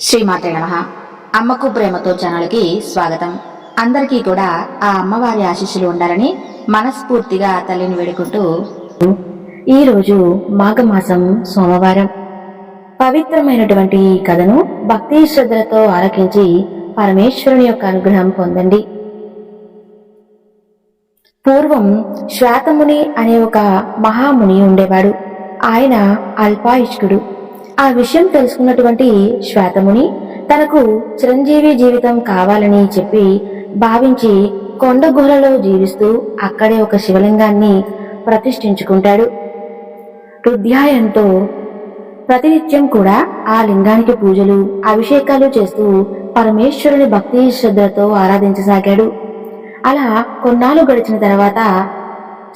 శ్రీమాతే నమః. అమ్మకు ప్రేమతో ఛానల్కి స్వాగతం. అందరికీ కూడా ఆ అమ్మవారి ఆశీస్సులు ఉండాలని మనస్ఫూర్తిగా తల్లిని వేడుకుంటూ, ఈరోజు మాఘమాసం సోమవారం పవిత్రమైనటువంటి ఈ కథను భక్తి శ్రద్ధలతో ఆలకించి పరమేశ్వరుని యొక్క అనుగ్రహం పొందండి. పూర్వం శ్వేతముని అనే ఒక మహాముని ఉండేవాడు. ఆయన అల్పాయుష్కుడు. ఆ విషయం తెలుసుకున్నటువంటి శ్వేతముని తనకు చిరంజీవి జీవితం కావాలని చెప్పి భావించి కొండ గుహలలో జీవిస్తూ అక్కడే ఒక శివలింగాన్ని ప్రతిష్ఠించుకుంటాడు. రుద్యాయంతో ప్రతినిత్యం కూడా ఆ లింగానికి పూజలు అభిషేకాలు చేస్తూ పరమేశ్వరుని భక్తి శ్రద్ధలతో ఆరాధించసాగాడు. అలా కొన్నాళ్ళు గడిచిన తర్వాత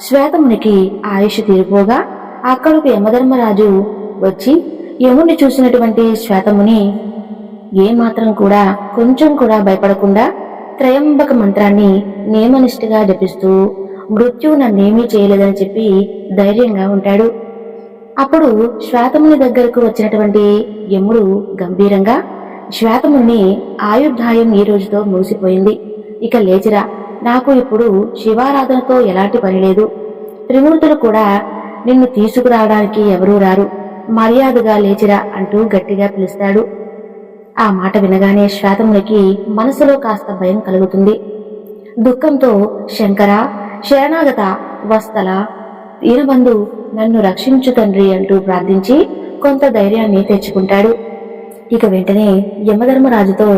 శ్వేతమునికి ఆయుష్ తీరిపోగా అక్కడకు యమధర్మరాజు వచ్చి యముని చూసినటువంటి శ్వేతముని ఏమాత్రం కూడా కొంచెం కూడా భయపడకుండా త్రయంబక మంత్రాన్ని నియమనిష్ఠగా జపిస్తూ మృత్యువు నన్నేమీ చేయలేదని చెప్పి ధైర్యంగా ఉంటాడు. అప్పుడు శ్వేతముని దగ్గరకు వచ్చినటువంటి యముడు గంభీరంగా, శ్వేతముని ఆయుర్దాయం ఈ రోజుతో ముగిసిపోయింది, ఇక లేచిరా, నాకు ఇప్పుడు శివారాధనతో ఎలాంటి పని లేదు, త్రిమూర్తులు కూడా నిన్ను తీసుకురావడానికి ఎవరూ రారు, మర్యాదగా లేచిరా అంటూ గట్టిగా పిలుస్తాడు. ఆ మాట వినగానే శ్వేతమునికి మనసులో కాస్త భయం కలుగుతుంది. దుఃఖంతో శంకర, శరణాగత, వస్తల, ఈనబంధు, నన్ను రక్షించు తండ్రి అంటూ ప్రార్థించి కొంత ధైర్యాన్ని తెచ్చుకుంటాడు. ఇక వెంటనే యమధర్మరాజుతో,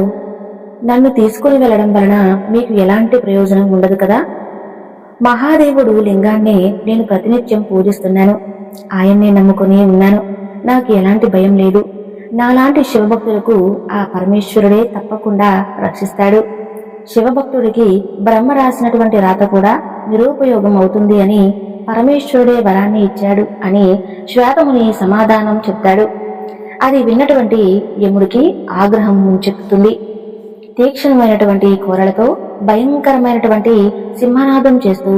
నన్ను తీసుకుని వెళ్లడం వలన మీకు ఎలాంటి ప్రయోజనం ఉండదు కదా, మహాదేవుడు లింగాన్నే నేను ప్రతినిత్యం పూజిస్తున్నాను, ఆయన్నే నమ్ముకుని ఉన్నాను, నాకు ఎలాంటి భయం లేదు, నాలాంటి శివభక్తులకు ఆ పరమేశ్వరుడే తప్పకుండా రక్షిస్తాడు, శివభక్తుడికి బ్రహ్మ రాసినటువంటి రాత కూడా నిరుపయోగం అవుతుంది అని పరమేశ్వరుడే వరాన్ని ఇచ్చాడు అని శ్వేతముని సమాధానం చెప్తాడు. అది విన్నటువంటి యముడికి ఆగ్రహం ముంచెత్తుతుంది. తీక్షణమైనటువంటి కోరలతో భయంకరమైనటువంటి సింహనాదం చేస్తూ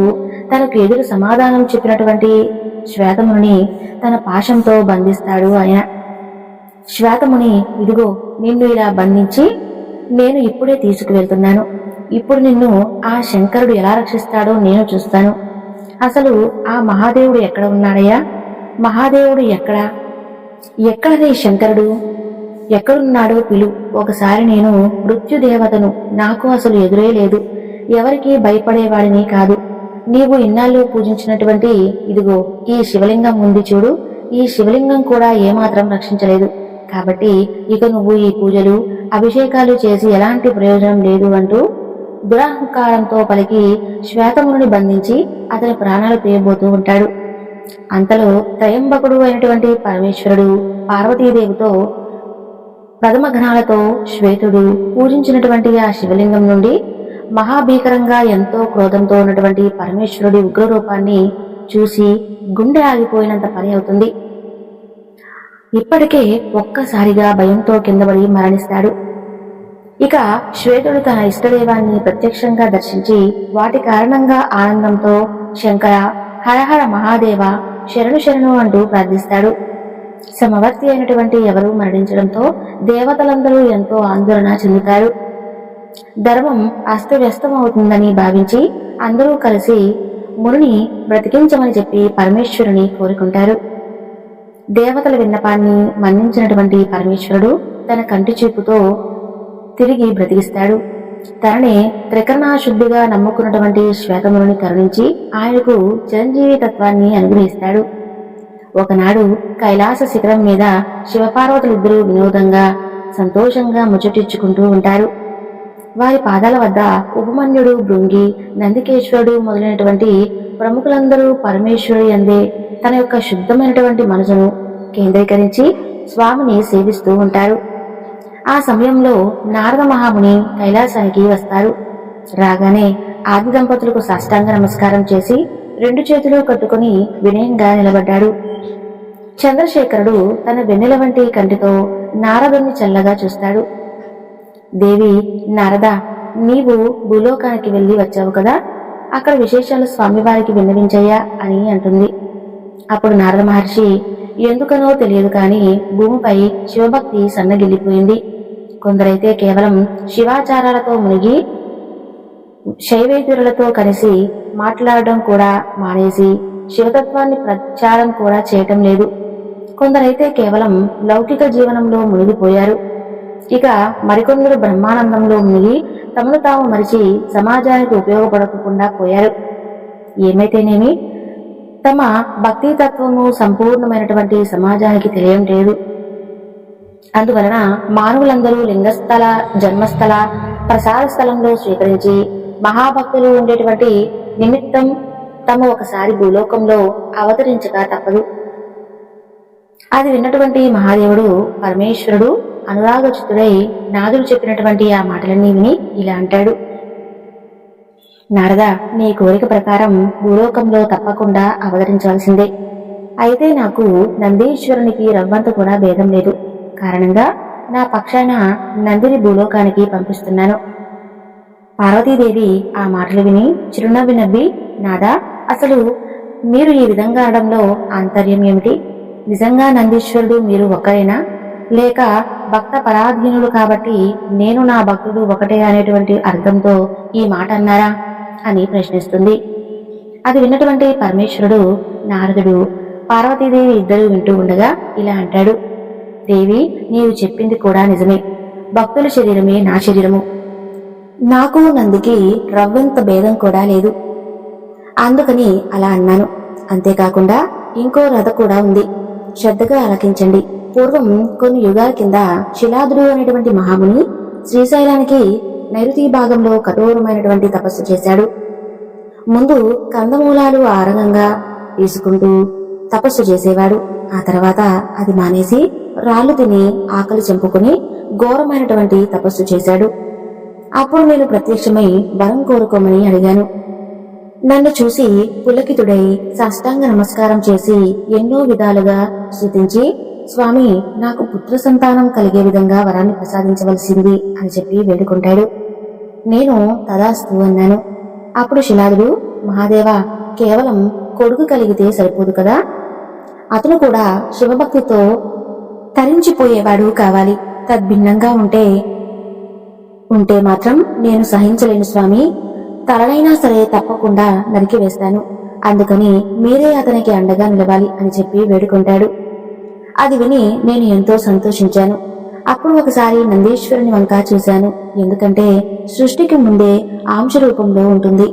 తనకు ఎదురు సమాధానం చెప్పినటువంటి శ్వేతముని తన పాశంతో బంధిస్తాడు ఆయన. శ్వేతముని, ఇదిగో నిన్ను ఇలా బంధించి నేను ఇప్పుడే తీసుకువెళ్తున్నాను, ఇప్పుడు నిన్ను ఆ శంకరుడు ఎలా రక్షిస్తాడో నేను చూస్తాను, అసలు ఆ మహాదేవుడు ఎక్కడ ఉన్నాడయ్యా, మహాదేవుడు ఎక్కడనే శంకరుడు ఎక్కడున్నాడో పిలు, ఒకసారి నేను మృత్యుదేవతను, నాకు అసలు ఎదురే లేదు, ఎవరికి భయపడేవాడిని కాదు, నీవు ఇన్నాళ్ళు పూజించినటువంటి ఇదిగో ఈ శివలింగం ఉంది చూడు, ఈ శివలింగం కూడా ఏమాత్రం రక్షించలేదు, కాబట్టి ఇక నువ్వు ఈ పూజలు అభిషేకాలు చేసి ఎలాంటి ప్రయోజనం లేదు అంటూ దురహంకారంతో పలికి శ్వేతముని బంధించి అతని ప్రాణాలు తీయబోతూ ఉంటాడు. అంతలో త్రయంబకుడు అయినటువంటి పరమేశ్వరుడు పార్వతీదేవితో ప్రథమ ఘనాలతో శ్వేతుడు పూజించినటువంటి ఆ శివలింగం నుండి మహాభీకరంగా ఎంతో క్రోధంతో ఉన్నటువంటి పరమేశ్వరుడి ఉగ్రరూపాన్ని చూసి గుండె ఆగిపోయినంత పని అవుతుంది. ఇప్పటికే ఒక్కసారిగా భయంతో కిందపడి మరణిస్తాడు. ఇక శ్వేతుడు తన ఇష్టదైవాన్ని ప్రత్యక్షంగా దర్శించి వాటి కారణంగా ఆనందంతో శంకర, హరహర మహాదేవ, శరణు శరణు అంటూ ప్రార్థిస్తాడు. సమవర్తి అయినటువంటి ఎవరు మరణించడంతో దేవతలందరూ ఎంతో ఆందోళన చెందుతారు. ధర్మం అస్తవ్యస్తమవుతుందని భావించి అందరూ కలిసి మునిని బ్రతికించమని చెప్పి పరమేశ్వరుని కోరుకుంటారు. దేవతల విన్నపాన్ని మన్నించినటువంటి పరమేశ్వరుడు తన కంటి చూపుతో తిరిగి బ్రతికిస్తాడు. తననే త్రికరణాశుద్ధిగా నమ్ముకున్నటువంటి శ్వేతముని కరుణించి ఆయనకు చిరంజీవి తత్వాన్ని అనుగ్రహిస్తాడు. ఒకనాడు కైలాస శిఖరం మీద శివపార్వతులిద్దరూ వినోదంగా సంతోషంగా ముచ్చటించుకుంటూ ఉంటారు. వారి పాదాల వద్ద ఉపమన్యుడు, భృంగి, నందికేశ్వరుడు మొదలైనటువంటి ప్రముఖులందరూ పరమేశ్వరుడి అందే తన యొక్క శుద్ధమైనటువంటి మనసును కేంద్రీకరించి స్వామిని సేవిస్తూ ఉంటారు. ఆ సమయంలో నారద మహాముని కైలాసానికి వస్తారు. రాగానే ఆది దంపతులకు సాష్టాంగ నమస్కారం చేసి 2 చేతులు కట్టుకుని వినయంగా నిలబడ్డాడు. చంద్రశేఖరుడు తన వెన్నెల వంటి కంటితో నారదుని చల్లగా చూస్తాడు. దేవి, నారద, నీవు భూలోకానికి వెళ్ళి వచ్చావు కదా, అక్కడ విశేషాలు స్వామివారికి విన్నవించయ్యా అని అంటుంది. అప్పుడు నారద మహర్షి, ఎందుకనో తెలియదు కానీ భూమిపై శివభక్తి సన్నగిల్లిపోయింది. కొందరైతే కేవలం శివాచారాలతో మునిగి శైవేతులతో కలిసి మాట్లాడడం కూడా మానేసి శివతత్వాన్ని ప్రచారం కూడా చేయటం లేదు. కొందరైతే కేవలం లౌకిక జీవనంలో మునిగిపోయారు. ఇక మరికొందరు బ్రహ్మానందంలో మునిగి తమను తాము మరిచి సమాజానికి ఉపయోగపడకుండా పోయారు. ఏమైతేనేమి తమ భక్తి తత్వము సంపూర్ణమైనటువంటి సమాజానికి తెలియడం లేదు. అందువలన మానవులందరూ లింగస్థల, జన్మస్థల, ప్రసాద స్థలంలో స్వీకరించి మహాభక్తులు ఉండేటువంటి నిమిత్తం తమ ఒకసారి భూలోకంలో అవతరించక తప్పదు. అది విన్నటువంటి మహాదేవుడు పరమేశ్వరుడు అనురాగచిత్తుడై నాదుడు చెప్పినటువంటి ఆ మాటలన్నీ విని ఇలా అంటాడు: నారద, నీ కోరిక ప్రకారం భూలోకంలో తప్పకుండా అవతరించవలసిందే. అయితే నాకు నందీశ్వరునికి రవ్వంత కూడా భేదం లేదు. కారణంగా నా పక్షాన నందిని భూలోకానికి పంపిస్తున్నాను. పార్వతీదేవి ఆ మాటలు విని చిరునవ్వి నవ్వి, నాదా, అసలు మీరు ఈ విధంగా అనడంలో ఆంతర్యం ఏమిటి? నిజంగా నందీశ్వరుడు మీరు ఒక్కరేనా, లేక భక్త పరాధీనుడు కాబట్టి నేను నా భక్తుడు ఒకటే అనేటువంటి అర్థంతో ఈ మాట అన్నారా అని ప్రశ్నిస్తుంది. అది విన్నటువంటి పరమేశ్వరుడు, నారదుడు, పార్వతీదేవి ఇద్దరు వింటూ ఉండగా ఇలా అంటాడు: దేవి, నీవు చెప్పింది కూడా నిజమే. భక్తుల శరీరమే నా శరీరము. నాకు నందికి రవ్వంత భేదం కూడా లేదు. అందుకని అలా అన్నాను. అంతేకాకుండా ఇంకో రథ కూడా ఉంది. శ్రద్ధగా ఆలకించండి. పూర్వం కొన్ని యుగాల కింద శిలాదుడు అనేటువంటి మహాముని శ్రీశైలానికి నైరుతి భాగంలో కఠోరమైనటువంటి తపస్సు చేశాడు. ముందు కందమూలాలు ఆరంగంగా తీసుకుంటూ తపస్సు చేసేవాడు. ఆ తర్వాత అది మానేసి రాళ్లు తిని ఆకలి చంపుకుని ఘోరమైనటువంటి తపస్సు చేశాడు. అప్పుడు నేను ప్రత్యక్షమై వరం కోరుకోమని అడిగాను. నన్ను చూసి పులకితుడై సాష్టాంగ నమస్కారం చేసి ఎన్నో విధాలుగా స్తుతించి, స్వామి, నాకు పుత్ర సంతానం కలిగే విధంగా వరాన్ని ప్రసాదించవలసింది అని చెప్పి వేడుకుంటాడు. నేను తదాస్తు అన్నాను. అప్పుడు శిలాదుడు, మహాదేవ, కేవలం కొడుకు కలిగితే సరిపోదు కదా, అతను కూడా శివభక్తితో తరించిపోయేవాడు కావాలి. తద్భిన్నంగా ఉంటే మాత్రం నేను సహించలేను స్వామి. తలనైనా సరే తప్పకుండా నరికి వేస్తాను. అందుకని మీరే అతనికి అండగా నిలవాలి అని చెప్పి వేడుకుంటాడు. అది విని నేను ఎంతో సంతోషించాను. అప్పుడు ఒకసారి నందీశ్వరుని వంక చూశాను. ఎందుకంటే సృష్టికి ముందే ఆంశ రూపంలో ఉంటుంది.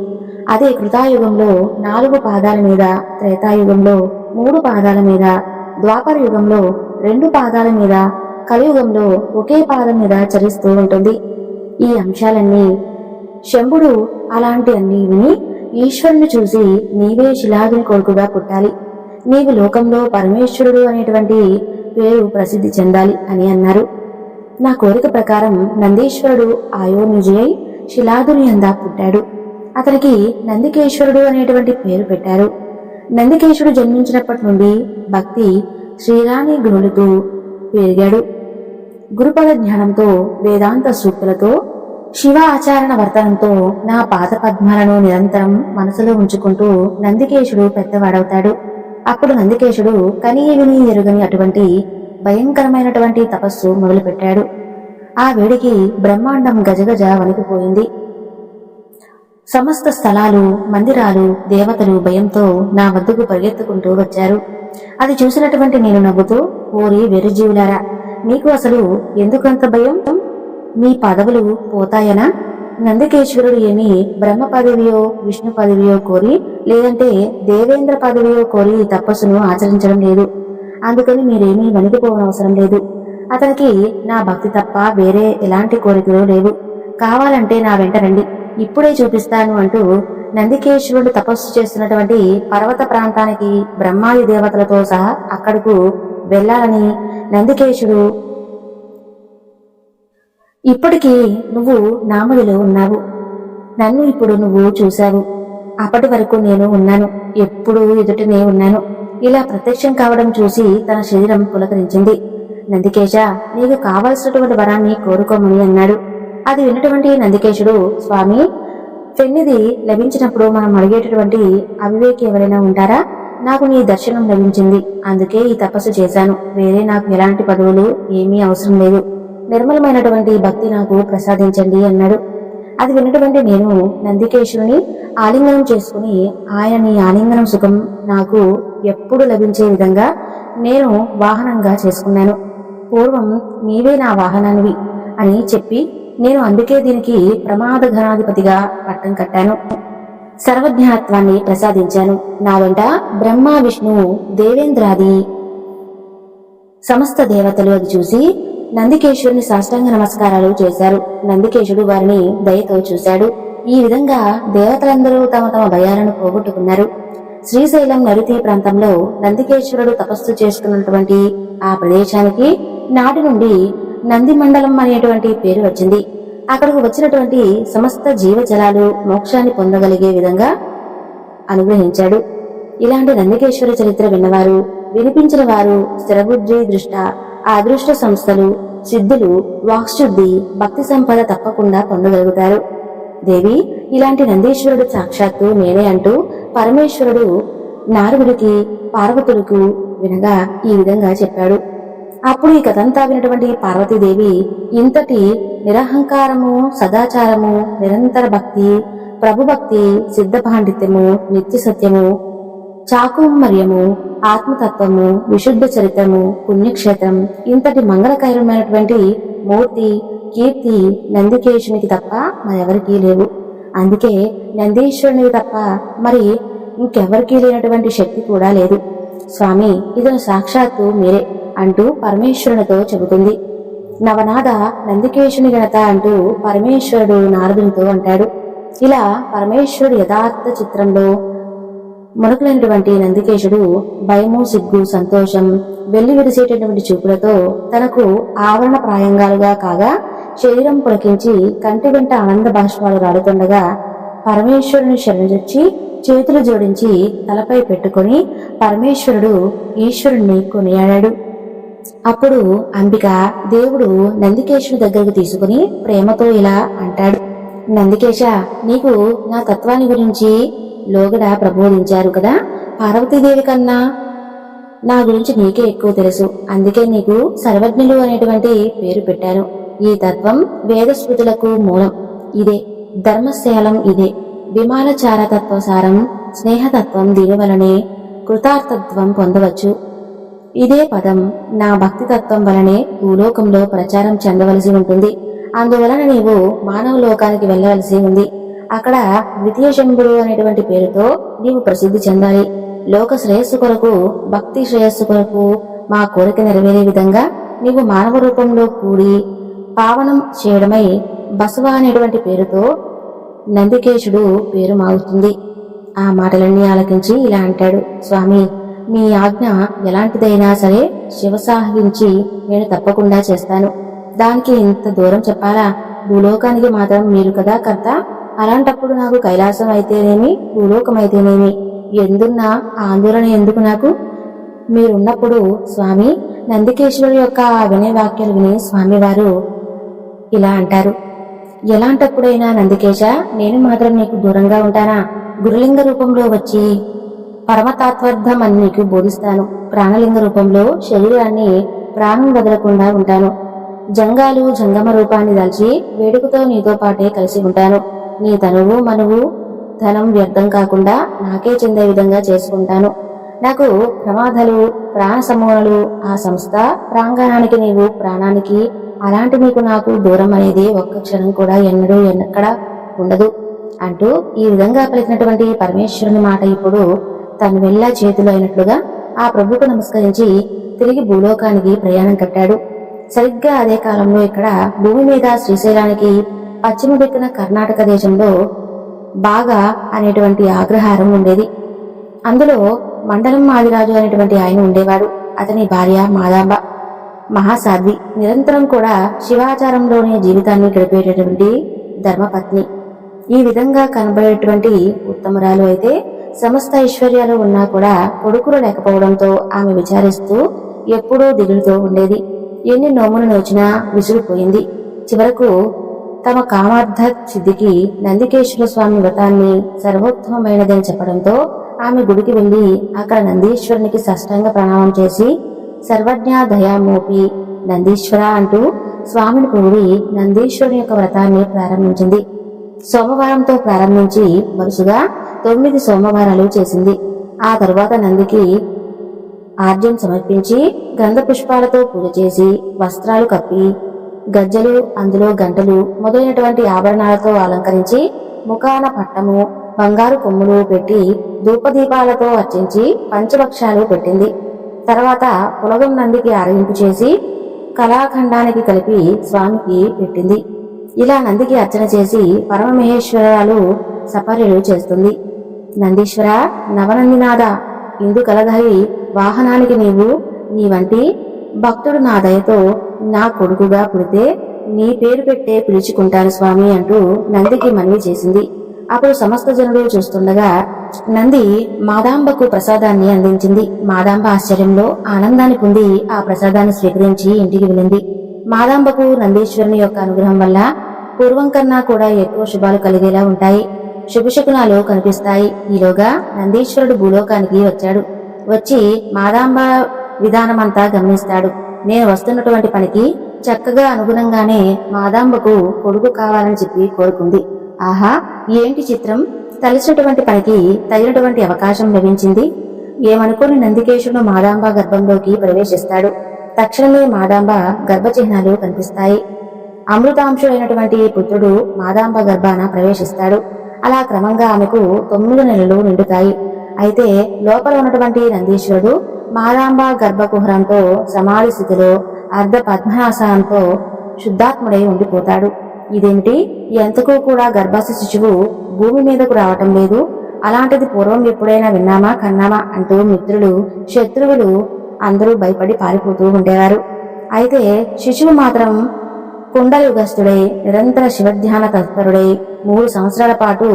అదే కృతాయుగంలో 4 పాదాల మీద, త్రేతాయుగంలో 3 పాదాల మీద, ద్వాపర యుగంలో 2 పాదాల మీద, కలియుగంలో ఒకే పాదం మీద చరిస్తూ ఉంటుంది. ఈ అంశాలన్నీ శంభుడు అలాంటి అన్ని విని ఈశ్వరుని చూసి, నీవే శిలాదుని కొడుకుగా పుట్టాలి, నీవు లోకంలో పరమేశ్వరుడు అనేటువంటి పేరు ప్రసిద్ధి చెందాలి అని అన్నారు. నా కోరిక ప్రకారం నందీశ్వరుడు ఆయోనిజుయై శిలాదుని అందా పుట్టాడు. అతనికి నందికేశ్వరుడు అనేటువంటి పేరు పెట్టారు. నందికేశుడు జన్మించినప్పటి నుండి భక్తి శ్రీరాణి గుణులతో పెరిగాడు. గురుపద జ్ఞానంతో, వేదాంత సూక్తులతో, శివ ఆచరణ వర్తనంతో నా పాద పద్మాలను నిరంతరం మనసులో ఉంచుకుంటూ నందికేశుడు పెద్దవాడవుతాడు. అప్పుడు నందికేశుడు కని విని ఎరుగని అటువంటి భయంకరమైనటువంటి తపస్సు మొదలుపెట్టాడు. ఆ వేడికి బ్రహ్మాండం గజగజ వణికిపోయింది. సమస్త స్థలాలు, మందిరాలు, దేవతలు భయంతో నా వద్దకు పరిగెత్తుకుంటూ వచ్చారు. అది చూసినటువంటి నేను నవ్వుతూ, ఓరి వెర్రిజీవులారా, మీకు అసలు ఎందుకంత భయం? మీ పదవులు పోతాయనా? నందికేశ్వరుడు ఏమి బ్రహ్మ పదవియో విష్ణు పదవియో కోరి, లేదంటే దేవేంద్ర పదవియో కోరి తపస్సును ఆచరించడం లేదు. అందుకని మీరేమీ వణికిపోవనవసరం లేదు. అతనికి నా భక్తి తప్ప వేరే ఎలాంటి కోరికలు లేవు. కావాలంటే నా వెంట రండి, ఇప్పుడే చూపిస్తాను అంటూ నందికేశ్వరుడు తపస్సు చేస్తున్నటువంటి పర్వత ప్రాంతానికి బ్రహ్మాది దేవతలతో సహా అక్కడకు వెళ్లాలని నందికేశుడు, ఇప్పటికీ నువ్వు నామదిలో ఉన్నావు, నన్ను ఇప్పుడు నువ్వు చూశావు, అప్పటి వరకు నేను ఉన్నాను, ఎప్పుడూ ఎదుటనే ఉన్నాను, ఇలా ప్రత్యక్షం కావడం చూసి తన శరీరం పులకరించింది. నందికేశ, నీకు కావలసినటువంటి వరాన్ని కోరుకోమని అన్నాడు. అది విన్నటువంటి నందికేశుడు, స్వామి, పెన్నిది లభించినప్పుడు మనం అడిగేటటువంటి అవివేకి ఎవరైనా ఉంటారా? నాకు నీ దర్శనం లభించింది, అందుకే ఈ తపస్సు చేశాను. వేరే నాకు ఎలాంటి పదవులు ఏమీ అవసరం లేదు. నిర్మలమైనటువంటి భక్తి నాకు ప్రసాదించండి అన్నాడు. అది విన్నటువంటి నేను నందికేశుని ఆలింగనం చేసుకుని ఆయనని ఆలింగనం సుఖం నాకు ఎప్పుడు లభించే విధంగా నేను వాహనంగా చేసుకున్నాను. పూర్వం నీవే నా వాహనానివి అని చెప్పి నేను అందుకే దీనికి ప్రమాద ఘనాధిపతిగా పట్టం కట్టాను. సర్వజ్ఞాత్వాన్ని ప్రసాదించాను. నా వెంట బ్రహ్మ విష్ణు దేవేంద్రాది సమస్త దేవతలు అది చూసి నందికేశుడిని సాష్టాంగ నమస్కారాలు చేశారు. నందికేశుడు వారిని దయతో చూశాడు. ఈ విధంగా దేవతలందరూ తమ తమ భయాలను పోగొట్టుకున్నారు. శ్రీశైలం నరుతి ప్రాంతంలో నందికేశ్వరుడు తపస్సు చేసుకున్నటువంటి ఆ ప్రదేశానికి నాటి నుండి నంది మండలం అనేటువంటి పేరు వచ్చింది. అక్కడకు వచ్చినటువంటి సమస్త జీవజలాలు మోక్షాన్ని పొందగలిగే విధంగా అనుగ్రహించాడు. ఇలాంటి నందికేశ్వర చరిత్ర విన్నవారు, వినిపించిన వారు స్థిరబుద్ధి దృష్ట, అదృష్ట సంస్థలు, సిద్ధులు, వాక్శుద్ధి, భక్తి సంపద తప్పకుండా పొందగలుగుతారు. దేవి, ఇలాంటి నందీశ్వరుడు సాక్షాత్తు నేనే అంటూ పరమేశ్వరుడు నారదుడికి పార్వతులకు వినగా ఈ విధంగా చెప్పాడు. అప్పుడు ఈ కథంతా వినటువంటి పార్వతీదేవి ఇంతటి నిరహంకారము, సదాచారము, నిరంతర భక్తి, ప్రభుభక్తి, సిద్ధ పాండిత్యము, నిత్య సత్యము, చాకుమర్యము, ఆత్మతత్వము, విశుద్ధ చరిత్రము, పుణ్యక్షేత్రం, ఇంతటి మంగళకరమైనటువంటి మూర్తి, కీర్తి నందికేశునికి తప్ప మరెవరికీ లేవు. అందుకే నందీశ్వరునికి తప్ప మరి ఇంకెవరికీ లేనటువంటి శక్తి కూడా లేదు. స్వామి, ఇతను సాక్షాత్తు మీరే అంటూ పరమేశ్వరునితో చెబుతుంది. నవనాథ నందికేశుని గణత అంటూ పరమేశ్వరుడు నారదునితో అంటాడు. ఇలా పరమేశ్వరుడు యథార్థ చిత్రంలో మునకులైనటువంటి నందికేశుడు భయము, సిగ్గు, సంతోషం, వెళ్లి విరిసేటటువంటి చూపులతో తనకు ఆవరణ ప్రాయంగాలుగా కాగా శరీరం పులకించి కంటి వెంట ఆనంద బాష్పాలు రాలుతుండగా పరమేశ్వరుని శరణొచ్చి చేతులు జోడించి తలపై పెట్టుకుని పరమేశ్వరుడు ఈశ్వరుణ్ణి కొనియాడాడు. అప్పుడు అంబిక దేవుడు నందికేశుడి దగ్గరకు తీసుకుని ప్రేమతో ఇలా అంటాడు. నందికేశ, నీకు నా తత్వాన్ని గురించి లోగడ ప్రబోధించారు కదా. పార్వతీదేవి కన్నా నా గురించి నీకే ఎక్కువ తెలుసు. అందుకే నీకు సర్వజ్ఞులు అనేటువంటి పేరు పెట్టాను. ఈ తత్వం వేద స్మృతులకు మూలం ఇదే, ధర్మశీలం ఇదే, విమాలచార తత్వసారం, స్నేహతత్వం దీనివలనే కృతార్థత్వం పొందవచ్చు. ఇదే పదం నా భక్తి తత్వం వలనే భూలోకంలో ప్రచారం చెందవలసి ఉంటుంది. అందువలన నీవు మానవ లోకానికి వెళ్ళవలసి ఉంది. అక్కడ ద్వితీయ శంభుడు అనేటువంటి పేరుతో నీవు ప్రసిద్ధి చెందాలి. లోక శ్రేయస్సు కొరకు, భక్తి శ్రేయస్సు కొరకు మా కోరిక నెరవేరే విధంగా నీవు మానవ రూపంలో కూడి పావనం చేయడమై బసవ అనేటువంటి పేరుతో నందికేశుడు పేరు మారుతుంది. ఆ మాటలన్నీ ఆలకించి ఇలా అంటాడు. స్వామి, మీ ఆజ్ఞ ఎలాంటిదైనా సరే శివసాహించి నేను తప్పకుండా చేస్తాను. దానికి ఇంత దూరం చెప్పాలా? భూలోకానికి మాత్రం మీరు కదా కర్త. అలాంటప్పుడు నాకు కైలాసం అయితేనేమి, భూలోకం అయితేనేమి, ఎందున్నా ఆందోళన ఎందుకు నాకు? మీరున్నప్పుడు స్వామి, నందికేశ్వరుడు యొక్క వినయ వాక్యాలు విని స్వామివారు ఇలా అంటారు. ఎలాంటప్పుడైనా నందికేశ, నేను మాత్రం నీకు దూరంగా ఉంటానా? గురులింగ రూపంలో వచ్చి పరమతాత్వార్థం అని నీకు బోధిస్తాను. ప్రాణలింగ రూపంలో శరీరాన్ని ప్రాణం వదలకుండా ఉంటాను. జంగాలు జంగమ రూపాన్ని దాల్చి వేడుకతో నీతో పాటే కలిసి ఉంటాను. నీ తనువు, మనువు, ధనం వ్యర్థం కాకుండా నాకే చెందే విధంగా చేసుకుంటాను. నాకు ప్రమాదాలు, ప్రాణ సమూహలు, ఆ సంస్థ ప్రాంగణానికి నీవు ప్రాణానికి, అలాంటి నీకు నాకు దూరం అనేది ఒక్క క్షణం కూడా ఎన్నడూ ఎక్కడ ఉండదు అంటూ ఈ విధంగా పలికినటువంటి పరమేశ్వరుని మాట ఇప్పుడు తను వెళ్ళా చేతులు అయినట్లుగా ఆ ప్రభుకు నమస్కరించి తిరిగి భూలోకానికి ప్రయాణం కట్టాడు. సరిగ్గా అదే కాలంలో ఇక్కడ భూమి మీద శ్రీశైలానికి పశ్చిమ దిక్కున కర్ణాటక దేశంలో బాగా అనేటువంటి ఆగ్రహారం ఉండేది. అందులో మండలం ఆదిరాజు అనేటువంటి ఆయన ఉండేవాడు. అతని భార్య మాదాంబ మహాసాధ్వి, నిరంతరం కూడా శివాచారంలోనే జీవితాన్ని గడిపేటటువంటి ధర్మపత్ని. ఈ విధంగా కనబడేటువంటి ఉత్తమరాలు అయితే సమస్త ఐశ్వర్యాలు ఉన్నా కూడా కొడుకులు లేకపోవడంతో ఆమె విచారిస్తూ ఎప్పుడూ దిగులుతో ఉండేది. ఎన్ని నోములు నోచినా విసిగిపోయింది. చివరకు తమ కామార్థ సిద్ధికి నందికేశ్వర స్వామి వ్రతాన్ని సర్వోత్తమమైనదని చెప్పడంతో ఆమె గుడికి వెళ్లి అక్కడ నందీశ్వరునికి సాష్టాంగ ప్రణామం చేసి సర్వజ్ఞ దయామోపి నందీశ్వర అంటూ స్వామిని పొగిడి నందీశ్వరుని యొక్క వ్రతాన్ని ప్రారంభించింది. సోమవారంతో ప్రారంభించి వరుసగా 9 సోమవారాలు చేసింది. ఆ తరువాత నందికి ఆర్జ్యం సమర్పించి గంధ పుష్పాలతో పూజ చేసి వస్త్రాలు కప్పి గజ్జలు, అందులో గంటలు మొదలైనటువంటి ఆభరణాలతో అలంకరించి ముఖాన పట్టము, బంగారు కొమ్ములు పెట్టి ధూపదీపాలతో అర్చించి పంచభక్షాలు పెట్టింది. తర్వాత పులగం నందికి ఆరగింపు చేసి కళాఖండానికి కలిపి స్వామికి పెట్టింది. ఇలా నందికి అర్చన చేసి పరమమహేశ్వరాలు సపర్యలు చేస్తుంది. నందీశ్వర, నవనందినాథ, ఇందు కలధరి వాహనానికి నీ వంటి భక్తుడు నా దయతో నా కొడుకుగా పుడితే నీ పేరు పెట్టే పిలుచుకుంటాను స్వామి అంటూ నందికి మనవి చేసింది. అప్పుడు సమస్త జనులు చూస్తుండగా నంది మాదాంబకు ప్రసాదాన్ని అందించింది. మాదాంబ ఆశ్చర్యంలో ఆనందాన్ని పొంది ఆ ప్రసాదాన్ని స్వీకరించి ఇంటికి వెళ్ళింది. మాదాంబకు నందీశ్వరుని యొక్క అనుగ్రహం వల్ల పూర్వం కన్నా కూడా ఎక్కువ శుభాలు కలిగేలా ఉంటాయి. శుభశకునాలు కనిపిస్తాయి. ఈలోగా నందీశ్వరుడు భూలోకానికి వచ్చాడు. వచ్చి మాదాంబ విధానమంతా గమనిస్తాడు. నేను వస్తున్నటువంటి పనికి చక్కగా అనుగుణంగానే మాదాంబకు కొడుకు కావాలని చెప్పి కోరుకుంది. ఆహా, ఏంటి చిత్రం! తలచినటువంటి పనికి తగినటువంటి అవకాశం లభించింది. ఏమనుకోని నందికేశుడు మాదాంబ గర్భంలోకి ప్రవేశిస్తాడు. తక్షణమే మాదాంబ గర్భచిహ్నాలు కనిపిస్తాయి. అమృతాంశుడైనటువంటి పుత్రుడు మాదాంబ గర్భాన ప్రవేశిస్తాడు. అలా క్రమంగా ఆమెకు 9 నెలలు నిండుతాయి. అయితే లోపల ఉన్నటువంటి నందీశ్వరుడు మాదాంబ గర్భకుహరంతో సమాధి స్థితిలో అర్ధ పద్మనాసనంతో శుద్ధాత్ముడై ఉండిపోతాడు. ఇదేమిటి, ఎంతకు కూడా గర్భస్థ శిశువు భూమి మీదకు రావటం లేదు, అలాంటిది పూర్వం ఎప్పుడైనా విన్నామా కన్నామా అంటూ మిత్రులు, శత్రువులు అందరూ భయపడి పారిపోతూ ఉండేవారు. అయితే శిశువు మాత్రం కుండయుగస్థుడై నిరంతర శివధ్యాన తత్పరుడై 3 సంవత్సరాల పాటు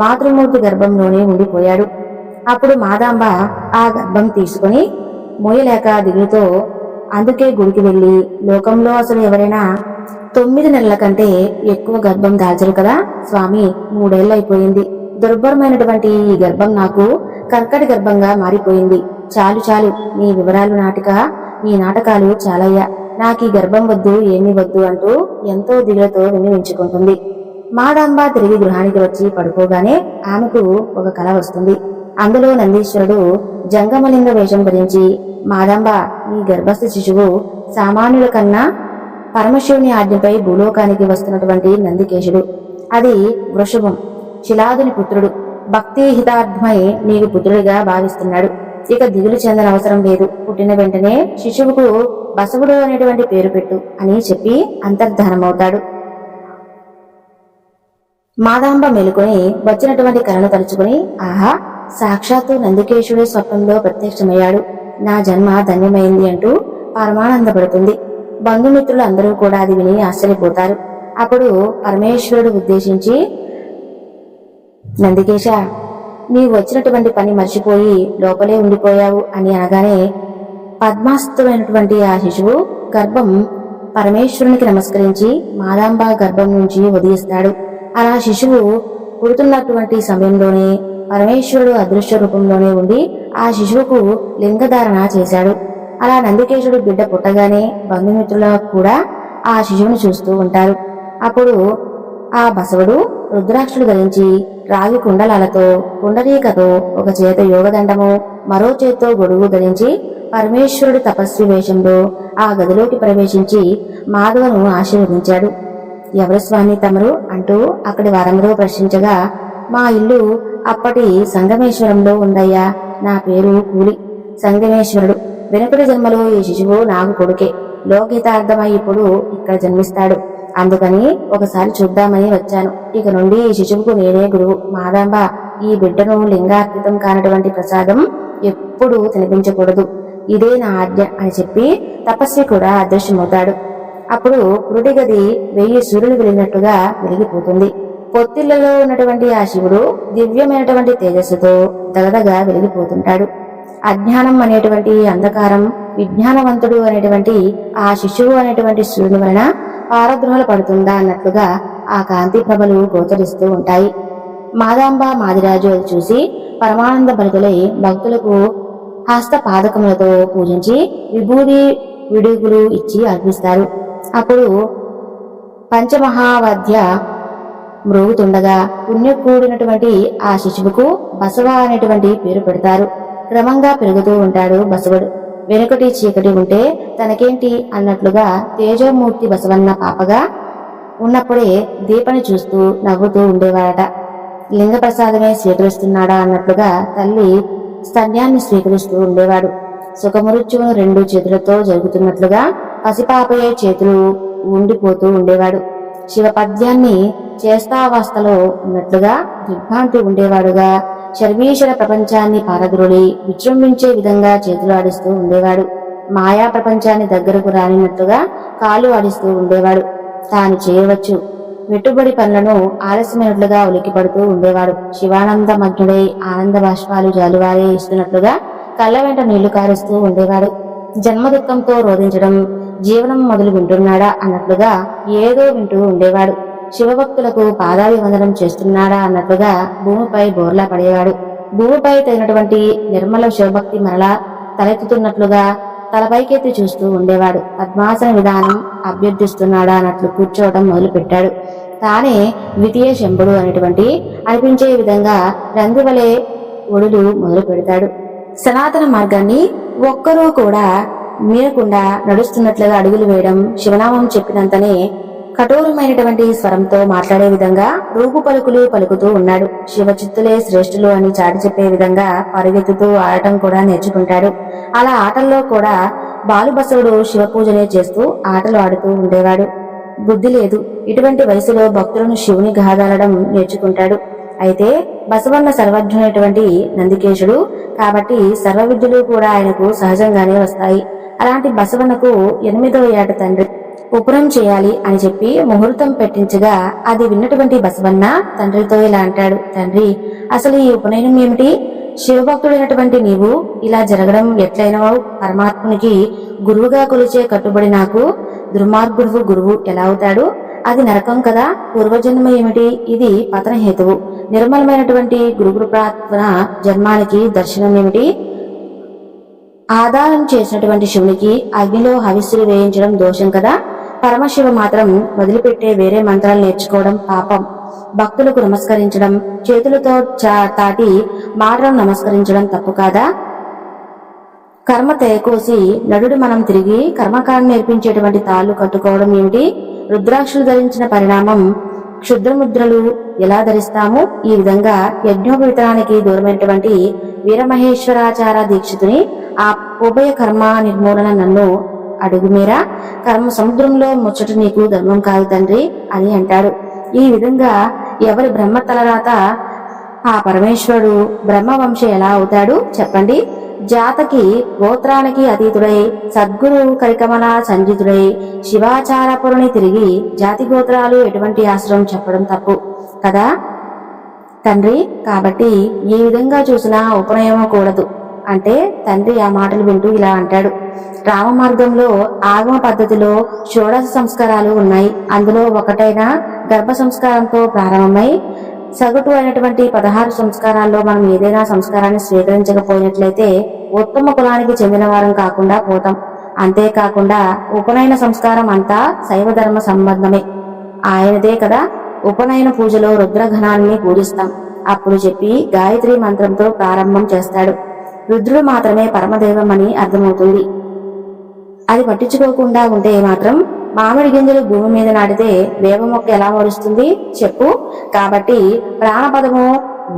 మాతృమూర్తి గర్భంలోనే ఉండిపోయాడు. అప్పుడు మాదాంబ ఆ గర్భం తీసుకుని మోయలేక దిగులుతో అందుకే గుడికి వెళ్లి, లోకంలో అసలు ఎవరైనా 9 నెలల కంటే ఎక్కువ గర్భం దాల్చరు కదా స్వామి, 3 ఏళ్లైపోయింది. దుర్భరమైనటువంటి ఈ గర్భం నాకు కర్కటి గర్భంగా మారిపోయింది. చాలు చాలు, నీ వివరాలు నీ నాటకాలు చాలయ్యా, నాకీ గర్భం వద్దు, ఏమీ వద్దు అంటూ ఎంతో దిగులతో విన్నవించుకుంటుంది. మాదాంబ తిరిగి గృహానికి వచ్చి పడుకోగానే ఆమెకు ఒక కల వస్తుంది. అందులో నందీశ్వరుడు జంగమలింగ వేషం ధరించి, మాదాంబ, నీ గర్భస్థ శిశువు సామాన్యుల కన్నా పరమశివుని ఆజ్ఞపై భూలోకానికి వస్తున్నటువంటి నందికేశుడు. అది వృషభం, శిలాదుని పుత్రుడు. భక్తి హితార్థమై నీకు పుత్రుడిగా భావిస్తున్నాడు. ఇక దిగులు చెందన అవసరం లేదు. పుట్టిన వెంటనే శిశువుకు బసవుడు అనేటువంటి పేరు పెట్టు అని చెప్పి అంతర్ధానమవుతాడు. మాదాంబ మేలుకొని వచ్చినటువంటి కలను తలుచుకుని, ఆహా, సాక్షాత్తు నందికేశుడే స్వప్నంలో ప్రత్యక్షమయ్యాడు, నా జన్మ ధన్యమైంది అంటూ పరమానందపడుతుంది. బంధుమిత్రులు అందరూ కూడా అది విని ఆశ్చర్యపోతారు. అప్పుడు పరమేశ్వరుడు ఉద్దేశించి, నందికేశ, నీవు వచ్చినటువంటి పని మర్చిపోయి లోపలే ఉండిపోయావు అని అనగానే పద్మాస్తమైనటువంటి ఆ శిశువు గర్భం పరమేశ్వరునికి నమస్కరించి మాదాంబ గర్భం నుంచి ఉదయిస్తాడు. అలా శిశువు పుడుతున్నటువంటి సమయంలోనే పరమేశ్వరుడు అదృశ్య రూపంలోనే ఉండి ఆ శిశువుకు లింగధారణ చేశాడు. అలా నందికేశుడు బిడ్డ పుట్టగానే బంధుమిత్రుల కూడా ఆ శిశువును చూస్తూ ఉంటారు. అప్పుడు ఆ బసవుడు రుద్రాక్షలు ధరించి రాగి కుండలాలతో కుండరీకతో ఒక చేత యోగదండము, మరో చేత్తో గొడుగు ధరించి పరమేశ్వరుడి తపస్వి వేషంలో ఆ గదిలోకి ప్రవేశించి మాధవను ఆశీర్వదించాడు. ఎవరు స్వామి తమరు అంటూ అక్కడి వారందరూ ప్రశ్నించగా, మా ఇల్లు అప్పటి సంగమేశ్వరంలో ఉందయ్యా, నా పేరు కూలి, సంగమేశ్వరుడు. వెనుకటి జన్మలో ఈ శిశువు నాకు కొడుకే, లోకహితార్థమై ఇప్పుడు ఇక్కడ జన్మిస్తాడు, అందుకని ఒకసారి చూద్దామని వచ్చాను. ఇక నుండి ఈ శిశువుకు నేనే గురువు. మాదాంబ, ఈ బిడ్డను లింగార్పితం కానటువంటి ప్రసాదం ఎప్పుడూ తినిపించకూడదు, ఇదే నా ఆజ్ఞ అని చెప్పి తపస్వి కూడా అదృశ్యమవుతాడు. అప్పుడు పురుడి గది 1000 సూర్యులు వెలిగినట్టుగా వెలిగిపోతుంది. పొత్తిళ్లలో ఉన్నటువంటి ఆ శివుడు దివ్యమైనటువంటి తేజస్సుతో దగదగా వెలిగిపోతుంటాడు. అజ్ఞానం అనేటువంటి అంధకారం విజ్ఞానవంతుడు అనేటువంటి ఆ శిశువు అనేటువంటి సూర్యుని వలన పారద్రోహల పడుతుందా అన్నట్లుగా ఆ కాంతి ప్రభలు గోచరిస్తూ ఉంటాయి. మాదాంబ మాదిరాజు అది చూసి పరమానంద భరితులై భక్తులకు హస్త పాదకములతో పూజించి విభూది విడుగులు ఇచ్చి అర్పిస్తారు. అప్పుడు పంచమహావాద్య మ్రోగుతుండగా పుణ్యకూడినటువంటి ఆ శిశువుకు బసవ అనేటువంటి పేరు పెడతారు. క్రమంగా పెరుగుతూ ఉంటాడు బసవుడు. వెనుకటి చీకటి ఉంటే తనకేంటి అన్నట్లుగా తేజోమూర్తి బసవన్న పాపగా ఉన్నప్పుడే దీపని చూస్తూ నవ్వుతూ ఉండేవాడట. లింగ ప్రసాదమే స్వీకరిస్తున్నాడా అన్నట్లుగా తల్లి స్తన్యాన్ని స్వీకరిస్తూ ఉండేవాడు. సుఖమృత్యువును రెండు చేతులతో జరుగుతున్నట్లుగా పసిపాపయ్యే చేతులు ఉండిపోతూ ఉండేవాడు. శివపద్యాన్ని చేస్తావస్థలో ఉన్నట్లుగా దిగ్భ్రాంతి ఉండేవాడుగా శర్వీశ్వర ప్రపంచాన్ని పారద్రోలి విజృంభించే విధంగా చేతులు ఆడిస్తూ ఉండేవాడు. మాయా ప్రపంచాన్ని దగ్గరకు రానినట్లుగా కాలు ఆడిస్తూ ఉండేవాడు. తాను చేయవచ్చు వెట్టుబడి పనులను ఆలస్యమైనట్లుగా ఉలిక్కిపడుతూ ఉండేవాడు. శివానంద మగ్నుడై ఆనంద బాష్పాలు జాలువారే ఇస్తున్నట్లుగా కళ్ళ వెంట నీళ్లు కారుస్తూ ఉండేవాడు. జన్మ దుఃఖంతో రోధించడం, జీవనం మొదలు వింటున్నాడా అన్నట్లుగా ఏదో వింటూ ఉండేవాడు. శివభక్తులకు పాదాభివందనం చేస్తున్నాడా అన్నట్లుగా భూమిపై బోర్లా పడేవాడు. భూమిపై తగినటువంటి నిర్మల శివభక్తి మరలా తలెత్తుతున్నట్లుగా తలపైకెత్తి చూస్తూ ఉండేవాడు. పద్మాసన విధానం అభ్యర్థిస్తున్నాడా అన్నట్లు కూర్చోవడం మొదలు పెట్టాడు. తానే ద్వితీయ శంభుడు అనేటువంటి అనిపించే విధంగా రందివలే ఒడులు మొదలు పెడతాడు. సనాతన మార్గాన్ని ఒక్కరూ కూడా మీరకుండా నడుస్తున్నట్లుగా అడుగులు వేయడం, శివనామం చెప్పినంతనే కఠోరమైనటువంటి స్వరంతో మాట్లాడే విధంగా రూపు పలుకులు పలుకుతూ ఉన్నాడు. శివచిత్తులే శ్రేష్ఠులు అని చాటి చెప్పే విధంగా పరుగెత్తుతూ ఆడటం కూడా నేర్చుకుంటాడు. అలా ఆటల్లో కూడా బాలుబసవుడు శివపూజనే చేస్తూ ఆటలు ఆడుతూ ఉండేవాడు. బుద్ధి లేదు. ఇటువంటి వయసులో భక్తులను శివుని గాదాలడం నేర్చుకుంటాడు. అయితే బసవన్న సర్వజ్ఞునైనటువంటి నందికేశుడు కాబట్టి సర్వ విద్యలు కూడా ఆయనకు సహజంగానే వస్తాయి. అలాంటి బసవన్నకు 8వ ఏట తండ్రి ఉపనం చేయాలి అని చెప్పి ముహూర్తం పెట్టించగా అది విన్నటువంటి బసవన్న తండ్రితో ఇలా అంటాడు. తండ్రి, అసలు ఈ ఉపనయనం ఏమిటి? శివభక్తుడైనటువంటి నీవు ఇలా జరగడం ఎట్లయినవావు? పరమాత్మునికి గురువుగా కొలిచే కట్టుబడి నాకు దుర్మార్గుడు గురువు ఎలా అవుతాడు? అది నరకం కదా. పూర్వజన్మ ఏమిటి? ఇది పతన హేతువు. నిర్మలమైనటువంటి గురుకృపాత్మన జన్మానికి దర్శనం ఏమిటి? ఆధారం చేసినటువంటి శివునికి అగ్నిలో హవిస్సులు వేయించడం దోషం కదా. పరమశివ మాత్రం వదిలిపెట్టే వేరే మంత్రాలు నేర్చుకోవడం పాపం. భక్తులకు నమస్కరించడం, చేతులతో తాటి మాటలను నమస్కరించడం తప్పు కాదా? కర్మ తెయకోసి నడుడు మనం తిరిగి కర్మకాండ నేర్పించేటువంటి తాళ్లు కట్టుకోవడం ఏమిటి? రుద్రాక్షలు ధరించిన పరిణామం క్షుద్రముద్రలు ఎలా ధరిస్తాము? ఈ విధంగా యజ్ఞోపవితరానికి దూరమైనటువంటి వీరమహేశ్వరాచార దీక్షితుని ఆ ఉభయ కర్మ నిర్మూలన నన్ను అడుగుమేరా. కర్మ సముద్రంలో ముచ్చట నీకు ధర్మం కాదు తండ్రి అని అంటాడు. ఈ విధంగా ఎవరి బ్రహ్మ తలరాత ఆ పరమేశ్వరుడు బ్రహ్మవంశ ఎలా అవుతాడు చెప్పండి? జాతకి గోత్రానికి అతీతుడై సద్గురు కరికమల సంజితుడై శివాచారపురుని తిరిగి జాతి గోత్రాలు ఎటువంటి ఆశ్రమం చెప్పడం తప్పు కదా తండ్రి. కాబట్టి ఈ విధంగా చూసినా ఉపనయనం కూడదు అంటే తండ్రి ఆ మాటలు వింటూ ఇలా అంటాడు. రామ మార్గంలో ఆగమ పద్ధతిలో షోడశ సంస్కారాలు ఉన్నాయి. అందులో ఒకటైన గర్భ సంస్కారంతో ప్రారంభమై సగటు అయినటువంటి 16 సంస్కారాల్లో మనం ఏదైనా సంస్కారాన్ని స్వీకరించకపోయినట్లయితే ఉత్తమ కులానికి చెందిన వారం కాకుండా పోతాం. అంతేకాకుండా ఉపనయన సంస్కారం అంతా శైవ ధర్మ సంబంధమే. ఆయనదే కదా. ఉపనయన పూజలో రుద్రఘనాన్ని పూజిస్తాం. అప్పుడు చెప్పి గాయత్రి మంత్రంతో ప్రారంభం చేస్తాడు. రుద్రుడు మాత్రమే పరమదైవం అని అర్థమవుతుంది. అది పట్టించుకోకుండా ఉంటే మాత్రం మామిడి గింజలు భూమి మీద నాటితే వేప మొక్క ఎలా మొలుస్తుంది చెప్పు? కాబట్టి ప్రాణపదము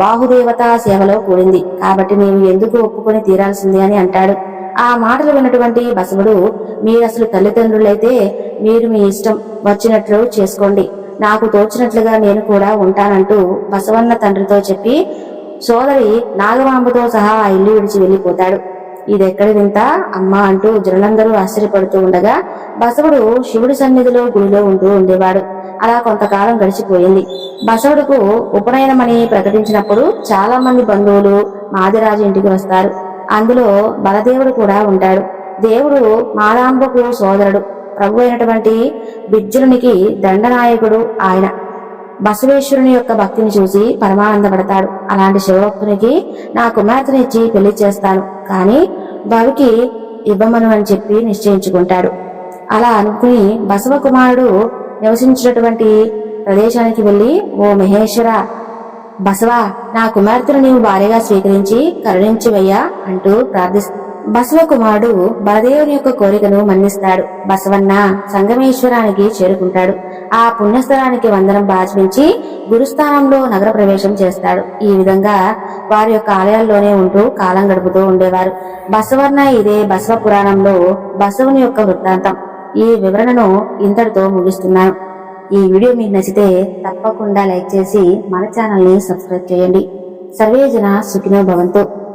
బాహుదేవత సేవలో కూడింది. కాబట్టి మేము ఎందుకు ఒప్పుకొని తీరాల్సింది అని అంటాడు. ఆ మాటలు విన్నటువంటి బసవుడు, మీరసలు తల్లిదండ్రులైతే మీరు మీ ఇష్టం వచ్చినట్లు చేసుకోండి, నాకు తోచినట్లుగా నేను కూడా ఉంటానంటూ బసవన్న తండ్రితో చెప్పి సోదరి నాగమాంబతో సహా ఆ ఇల్లు విడిచి వెళ్లిపోతాడు. ఇదెక్కడి వింత అమ్మా అంటూ జనులందరూ ఆశ్చర్యపడుతూ ఉండగా బసవుడు శివుడి సన్నిధిలో గుడిలో ఉంటూ ఉండేవాడు. అలా కొంతకాలం గడిచిపోయింది. బసవుడుకు ఉపనయనమని ప్రకటించినప్పుడు చాలా మంది బంధువులు మాదిరాజు ఇంటికి వస్తారు. అందులో బలదేవుడు కూడా ఉంటాడు. దేవుడు మాదాంబకు సోదరుడు, ప్రభు అయినటువంటి బిజ్జలునికి దండనాయకుడు ఆయన. బసవేశ్వరుని యొక్క భక్తిని చూసి పరమానందపడతాడు. అలాంటి శివభక్తునికి నా కుమార్తెనిచ్చి పెళ్లి చేస్తాను, కానీ భవికి ఇవ్వమను అని చెప్పి నిశ్చయించుకుంటాడు. అలా అనుకుని బసవ కుమారుడు నివసించినటువంటి ప్రదేశానికి వెళ్లి, ఓ మహేశ్వర, బసవా, నా కుమార్తెను నీవు భార్యగా స్వీకరించి కరుణించివయ్యా అంటూ ప్రార్థిస్తాడు. బసవ కుమారుడు బలదేవుని యొక్క కోరికను మన్నిస్తాడు. బసవన్న సంగమేశ్వరానికి చేరుకుంటాడు. ఆ పుణ్యస్థలానికి వందనం బాచిపించి గురుస్థానంలో నగర ప్రవేశం చేస్తాడు. ఈ విధంగా వారి యొక్క ఆలయాల్లోనే ఉంటూ కాలం గడుపుతూ ఉండేవారు. బసవన్న ఇదే బసవ పురాణంలో బసవుని యొక్క వృత్తాంతం. ఈ వివరణను ఇంతటితో ముగిస్తున్నాను. ఈ వీడియో మీకు నచ్చితే తప్పకుండా లైక్ చేసి మన ఛానల్ ని సబ్స్క్రైబ్ చేయండి. సర్వే జన సుఖినో భవంతు.